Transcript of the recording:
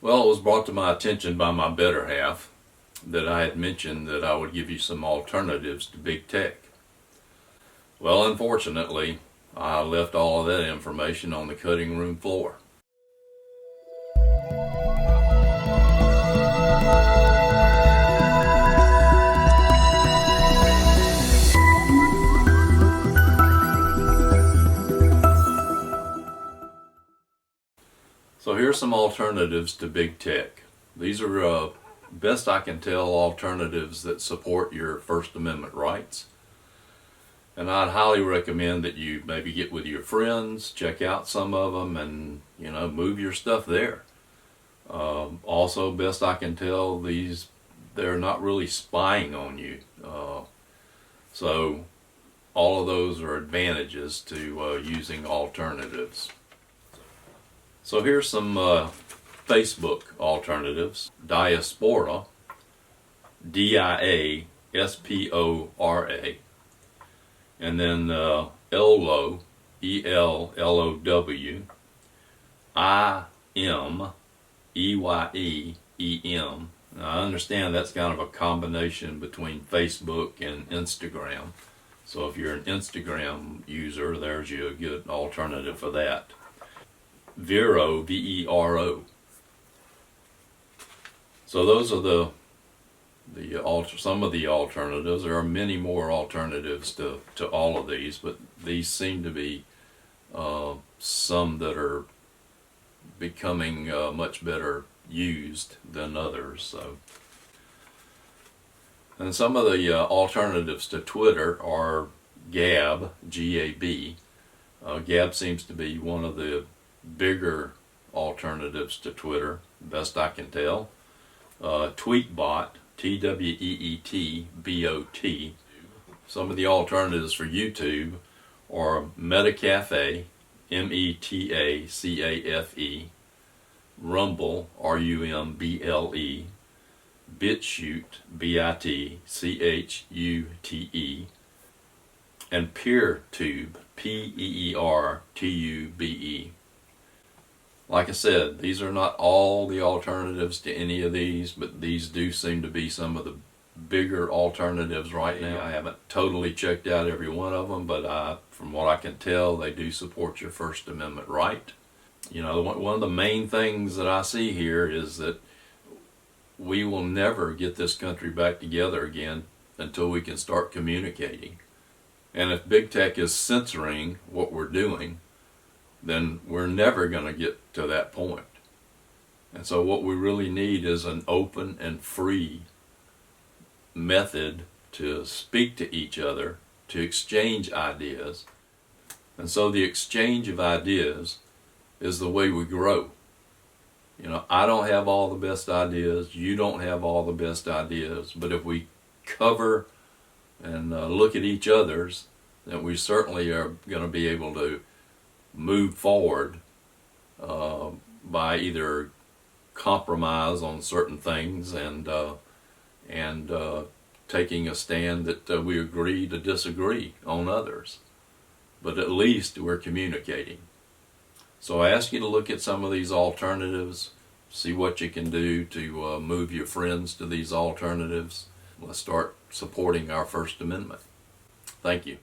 Well, it was brought to my attention by my better half that I had mentioned that I would give you some alternatives to big tech. Well, unfortunately, I left all of that information on the cutting room floor. So here's some alternatives to big tech. These are, best I can tell, alternatives that support your First Amendment rights. And I'd highly recommend that you maybe get with your friends, check out some of them, and move your stuff there. Also, best I can tell, they're not really spying on you. So all of those are advantages to using alternatives. So here's some Facebook alternatives. Diaspora, Diaspora, and then ELLOW, ELLOW, IMEYEEM. Now, I understand that's kind of a combination between Facebook and Instagram. So if you're an Instagram user, there's you a good alternative for that. Vero, VERO. So those are some of the alternatives. There are many more alternatives to all of these, but these seem to be some that are becoming much better used than others. So, and some of the alternatives to Twitter are Gab, G-A-B. Gab seems to be one of the bigger alternatives to Twitter, best I can tell. Tweetbot, TWEETBOT. Some of the alternatives for YouTube are Metacafe, METACAFE, Rumble, RUMBLE, BitChute, BITCHUTE, and PeerTube, PEERTUBE. Like I said, these are not all the alternatives to any of these, but these do seem to be some of the bigger alternatives right now. I haven't totally checked out every one of them, but from what I can tell, they do support your First Amendment right. One of the main things that I see here is that we will never get this country back together again until we can start communicating. And if big tech is censoring what we're doing, then we're never going to get to that point. And so what we really need is an open and free method to speak to each other, to exchange ideas. And so the exchange of ideas is the way we grow. I don't have all the best ideas, you don't have all the best ideas, but if we cover and look at each other's, then we certainly are going to be able to move forward by either compromise on certain things and taking a stand that we agree to disagree on others. But at least we're communicating. So I ask you to look at some of these alternatives, see what you can do to move your friends to these alternatives. Let's start supporting our First Amendment. Thank you.